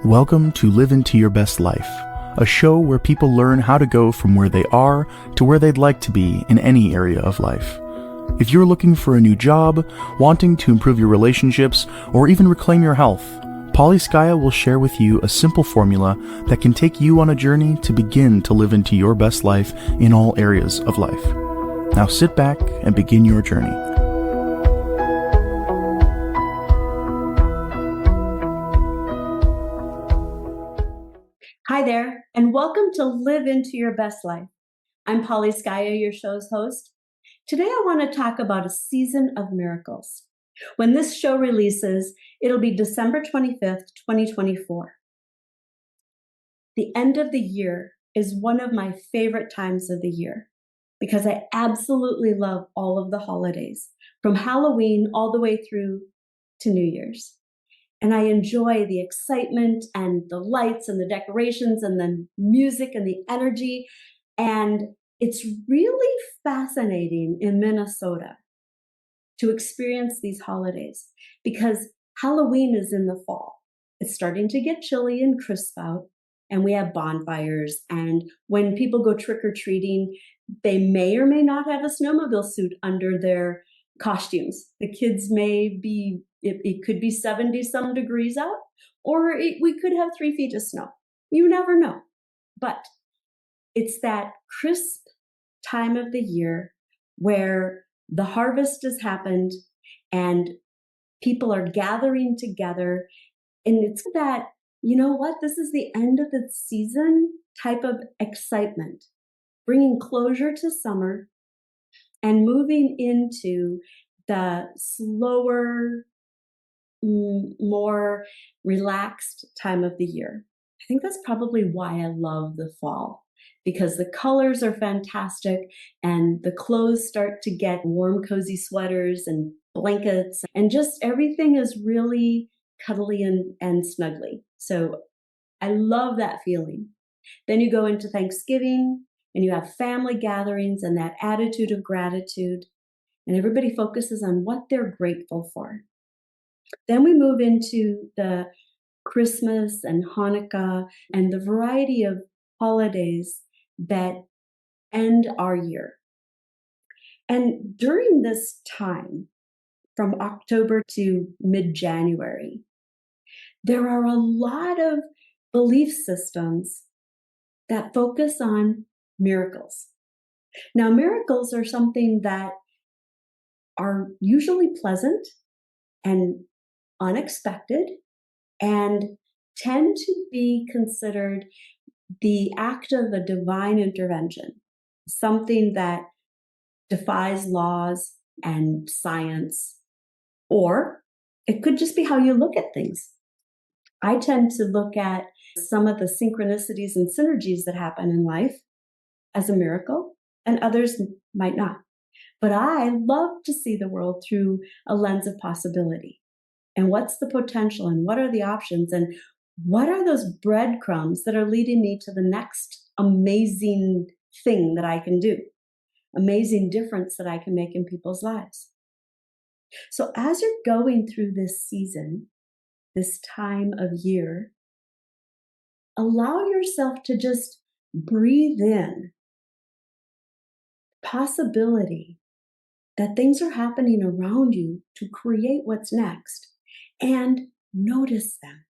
Welcome to Live Into Your Best Life, a show where people learn how to go from where they are to where they'd like to be in any area of life. If you're looking for a new job, wanting to improve your relationships, or even reclaim your health, Polyskaya will share with you a simple formula that can take you on a journey to begin to live into your best life in all areas of life. Now sit back and begin your journey. Hi there, and welcome to Live Into Your Best Life. I'm Polyskaya, your show's host. Today I want to talk about a season of miracles. When this show releases, it'll be December 25th, 2024. The end of the year is one of my favorite times of the year because I absolutely love all of the holidays, from Halloween all the way through to New Year's. And I enjoy the excitement and the lights and the decorations and the music and the energy. And it's really fascinating in Minnesota to experience these holidays because Halloween is in the fall. It's starting to get chilly and crisp out, and we have bonfires. And when people go trick-or-treating, they may or may not have a snowmobile suit under their costumes. The kids may be, it could be 70 some degrees out, or we could have 3 feet of snow. You never know. But it's that crisp time of the year where the harvest has happened and people are gathering together. And it's that, you know what, this is the end of the season type of excitement, bringing closure to summer and moving into the slower, more relaxed time of the year. I think that's probably why I love the fall, because the colors are fantastic and the clothes start to get warm, cozy sweaters and blankets, and just everything is really cuddly and snuggly. So I love that feeling. Then you go into Thanksgiving and you have family gatherings and that attitude of gratitude, and everybody focuses on what they're grateful for. Then we move into the Christmas and Hanukkah and the variety of holidays that end our year. And during this time, from October to mid-January, there are a lot of belief systems that focus on miracles. Now, miracles are something that are usually pleasant and unexpected and tend to be considered the act of a divine intervention, something that defies laws and science, or it could just be how you look at things. I tend to look at some of the synchronicities and synergies that happen in life as a miracle, and others might not. But I love to see the world through a lens of possibility. And what's the potential, and what are the options, and what are those breadcrumbs that are leading me to the next amazing thing that I can do, amazing difference that I can make in people's lives. So as you're going through this season, this time of year, allow yourself to just breathe in possibility that things are happening around you to create what's next, and notice them.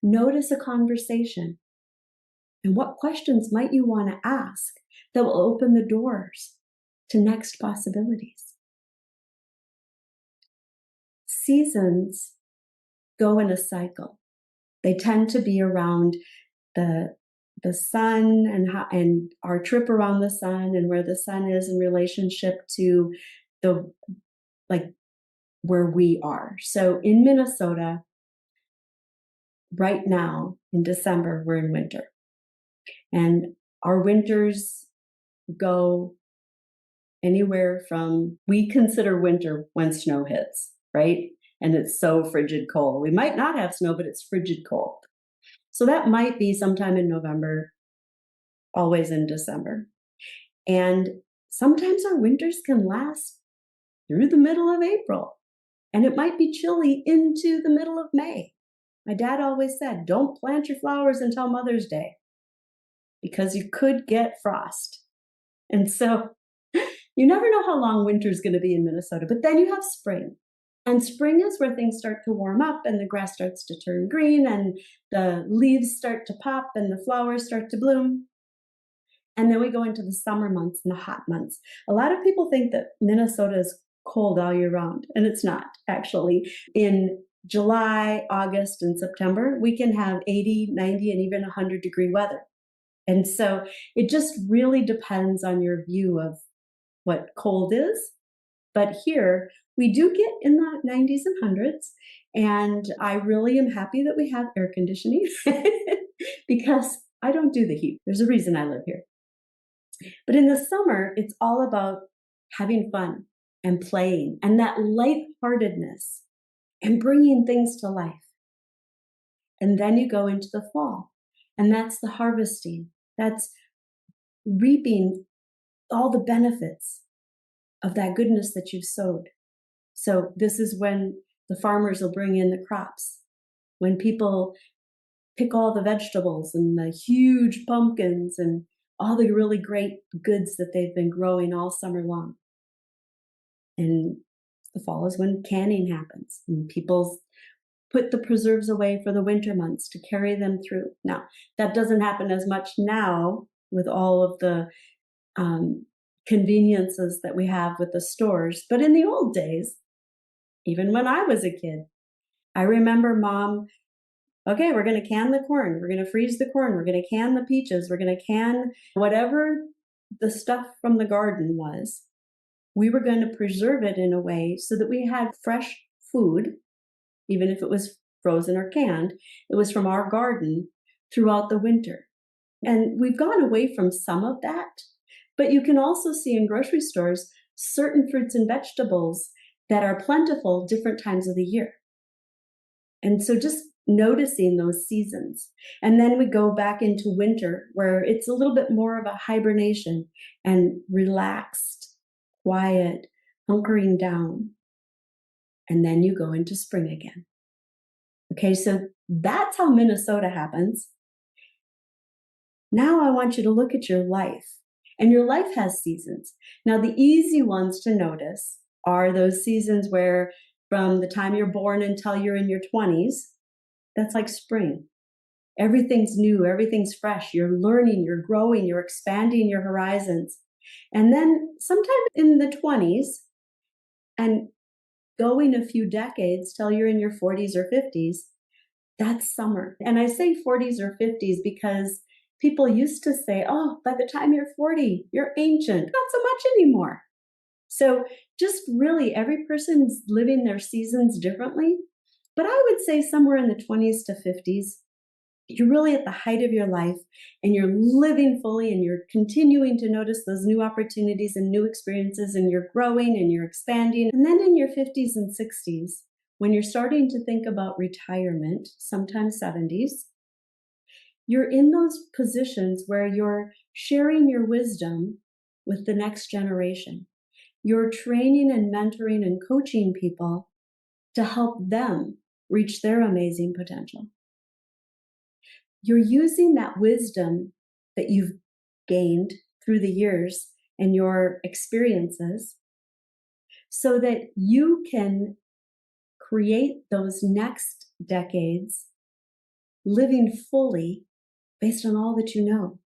Notice a conversation. And what questions might you want to ask that will open the doors to next possibilities? Seasons go in a cycle. They tend to be around the sun and our trip around the sun and where the sun is in relationship to the where we are. So in Minnesota, right now in December, we're in winter. And our winters go anywhere from, we consider winter when snow hits, right? And it's so frigid cold. We might not have snow, but it's frigid cold. So that might be sometime in November, always in December. And sometimes our winters can last through the middle of April. And it might be chilly into the middle of May. My dad always said, don't plant your flowers until Mother's Day because you could get frost. And so you never know how long winter's going to be in Minnesota, but then you have spring. And spring is where things start to warm up and the grass starts to turn green and the leaves start to pop and the flowers start to bloom. And then we go into the summer months and the hot months. A lot of people think that Minnesota is cold all year round, and it's not actually. In July, August, and September, we can have 80, 90, and even 100-degree weather. And so it just really depends on your view of what cold is. But here, we do get in the 90s and 100s, and I really am happy that we have air conditioning because I don't do the heat. There's a reason I live here. But in the summer, it's all about having fun and playing and that lightheartedness and bringing things to life. And then you go into the fall, and that's the harvesting. That's reaping all the benefits of that goodness that you've sowed. So this is when the farmers will bring in the crops, when people pick all the vegetables and the huge pumpkins and all the really great goods that they've been growing all summer long. And the fall is when canning happens and people put the preserves away for the winter months to carry them through. Now, that doesn't happen as much now with all of the conveniences that we have with the stores. But in the old days, even when I was a kid, I remember Mom, okay, we're going to can the corn. We're going to freeze the corn. We're going to can the peaches. We're going to can whatever the stuff from the garden was. We were going to preserve it in a way so that we had fresh food, even if it was frozen or canned. It was from our garden throughout the winter. And we've gone away from some of that, but you can also see in grocery stores certain fruits and vegetables that are plentiful different times of the year. And so just noticing those seasons. And then we go back into winter where it's a little bit more of a hibernation and relaxed, quiet, hunkering down. And then you go into spring again. Okay, so that's how Minnesota happens. Now I want you to look at your life. And your life has seasons. Now, the easy ones to notice are those seasons where from the time you're born until you're in your 20s, that's like spring. Everything's new, everything's fresh. You're learning, you're growing, you're expanding your horizons. And then sometime in the 20s and going a few decades till you're in your 40s or 50s, that's summer. And I say 40s or 50s because people used to say, oh, by the time you're 40, you're ancient. Not so much anymore. So just really every person's living their seasons differently. But I would say somewhere in the 20s to 50s, you're really at the height of your life and you're living fully and you're continuing to notice those new opportunities and new experiences and you're growing and you're expanding. And then in your 50s and 60s, when you're starting to think about retirement, sometimes 70s, you're in those positions where you're sharing your wisdom with the next generation. You're training and mentoring and coaching people to help them reach their amazing potential. You're using that wisdom that you've gained through the years and your experiences so that you can create those next decades living fully based on all that you know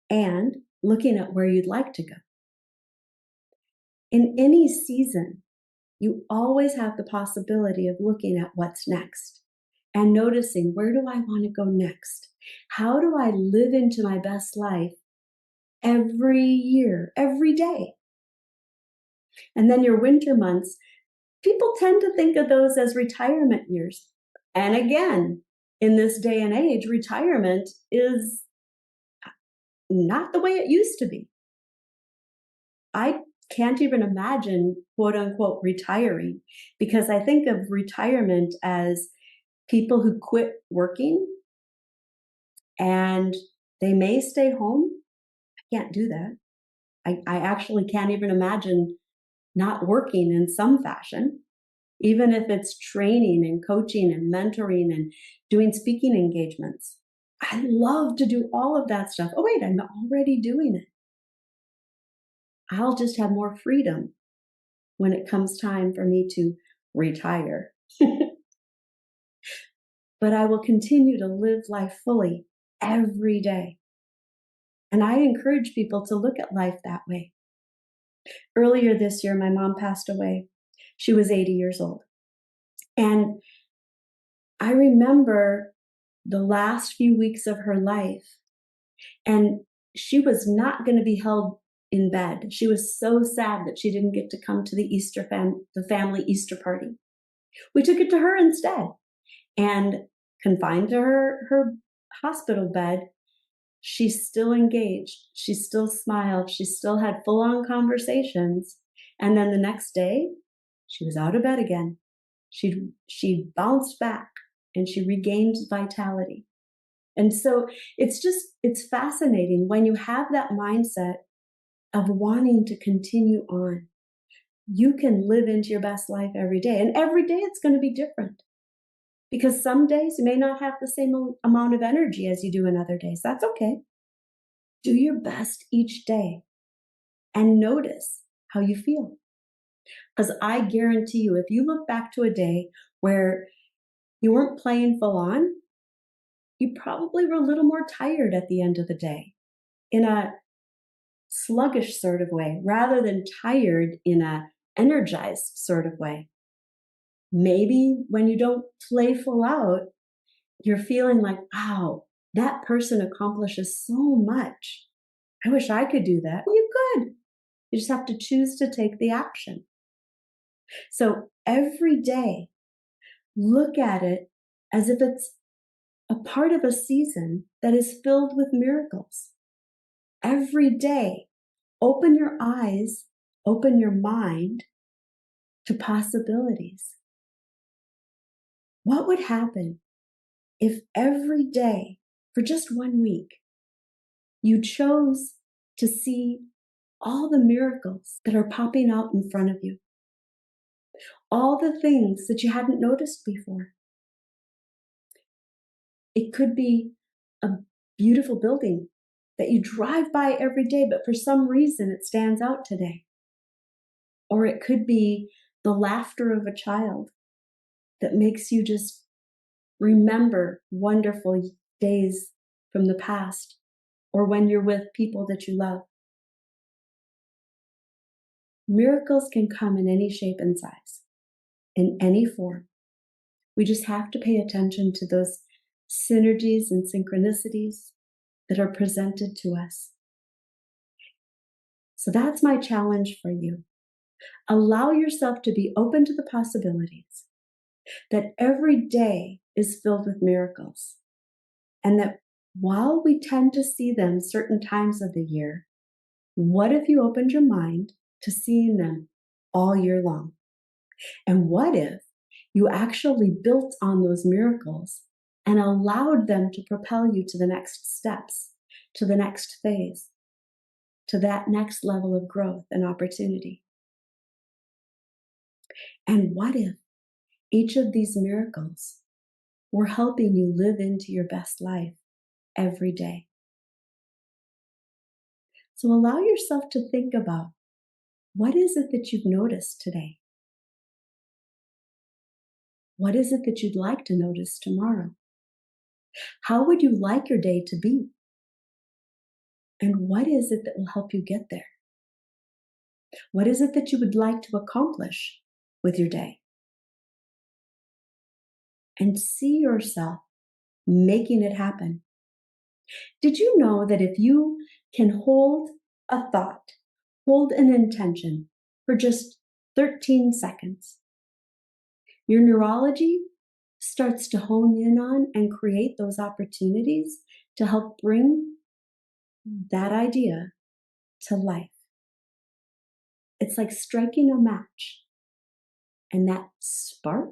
and looking at where you'd like to go. In any season, you always have the possibility of looking at what's next and noticing, where do I want to go next? How do I live into my best life every year, every day? And then your winter months, people tend to think of those as retirement years. And again, in this day and age, retirement is not the way it used to be. I can't even imagine, quote unquote, retiring, because I think of retirement as people who quit working and they may stay home. I can't do that. I actually can't even imagine not working in some fashion. even if it's training and coaching and mentoring and doing speaking engagements. I love to do all of that stuff. Oh, wait, I'm already doing it. I'll just have more freedom when it comes time for me to retire. But I will continue to live life fully every day. And I encourage people to look at life that way. Earlier this year, my mom passed away. She was 80 years old. And I remember the last few weeks of her life, and she was not going to be held in bed. She was so sad that she didn't get to come to the family Easter party. We took it to her instead, and confined to her hospital bed, she still engaged. She still smiled. She still had full-on conversations. And then the next day, she was out of bed again. She bounced back and she regained vitality. And so it's fascinating when you have that mindset of wanting to continue on. You can live into your best life every day. And every day it's going to be different. Because some days you may not have the same amount of energy as you do in other days. That's okay. Do your best each day and notice how you feel. Because I guarantee you, if you look back to a day where you weren't playing full on, you probably were a little more tired at the end of the day in a sluggish sort of way, rather than tired in a energized sort of way. Maybe when you don't play full out, you're feeling like, wow, that person accomplishes so much. I wish I could do that. You could. You just have to choose to take the action. So every day, look at it as if it's a part of a season that is filled with miracles. Every day, open your eyes, open your mind to possibilities. What would happen if every day, for just 1 week, you chose to see all the miracles that are popping out in front of you? All the things that you hadn't noticed before. It could be a beautiful building that you drive by every day, but for some reason it stands out today. Or it could be the laughter of a child that makes you just remember wonderful days from the past, or when you're with people that you love. Miracles can come in any shape and size, in any form. We just have to pay attention to those synergies and synchronicities that are presented to us. So that's my challenge for you. Allow yourself to be open to the possibilities that every day is filled with miracles, and that while we tend to see them certain times of the year, what if you opened your mind to seeing them all year long? And what if you actually built on those miracles and allowed them to propel you to the next steps, to the next phase, to that next level of growth and opportunity? And what if each of these miracles were helping you live into your best life every day? So allow yourself to think about, what is it that you've noticed today? What is it that you'd like to notice tomorrow? How would you like your day to be? And what is it that will help you get there? What is it that you would like to accomplish with your day? And see yourself making it happen. Did you know that if you can hold a thought, hold an intention for just 13 seconds, your neurology starts to hone in on and create those opportunities to help bring that idea to life? It's like striking a match, and that spark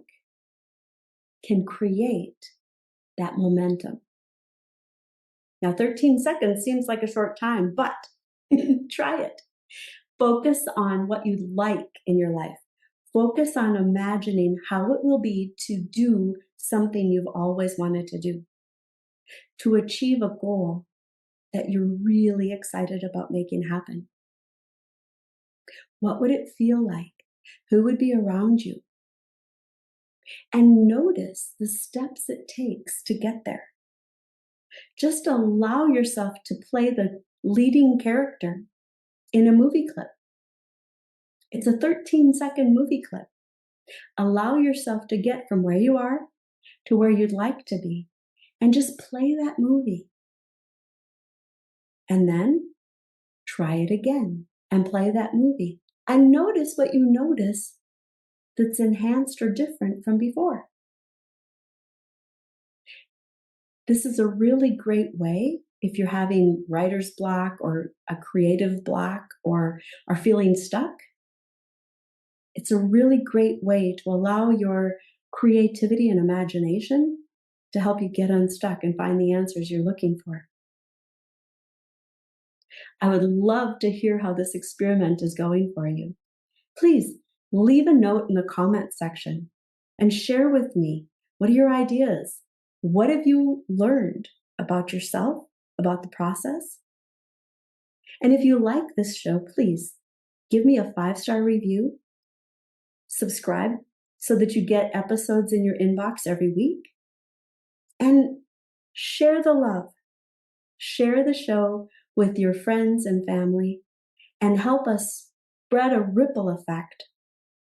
can create that momentum. Now, 13 seconds seems like a short time, but try it. Focus on what you like in your life. Focus on imagining how it will be to do something you've always wanted to do, to achieve a goal that you're really excited about making happen. What would it feel like? Who would be around you? And notice the steps it takes to get there. Just allow yourself to play the leading character in a movie clip. It's a 13-second movie clip. Allow yourself to get from where you are to where you'd like to be, and just play that movie. And then try it again and play that movie. And notice what you notice that's enhanced or different from before. This is a really great way if you're having writer's block or a creative block or are feeling stuck. It's a really great way to allow your creativity and imagination to help you get unstuck and find the answers you're looking for. I would love to hear how this experiment is going for you. Please leave a note in the comment section and share with me, what are your ideas? What have you learned about yourself, about the process? And if you like this show, please give me a 5-star review, subscribe so that you get episodes in your inbox every week, and share the love. Share the show with your friends and family and help us spread a ripple effect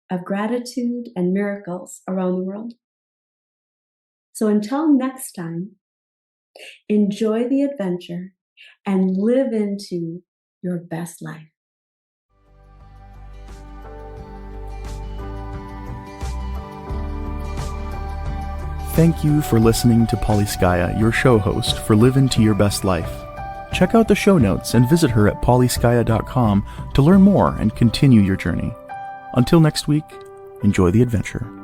of gratitude and miracles around the world. So until next time, enjoy the adventure and live into your best life. Thank you for listening to Polyskaya, your show host for Live Into Your Best Life. Check out the show notes and visit her at polyskaya.com to learn more and continue your journey. Until next week, enjoy the adventure.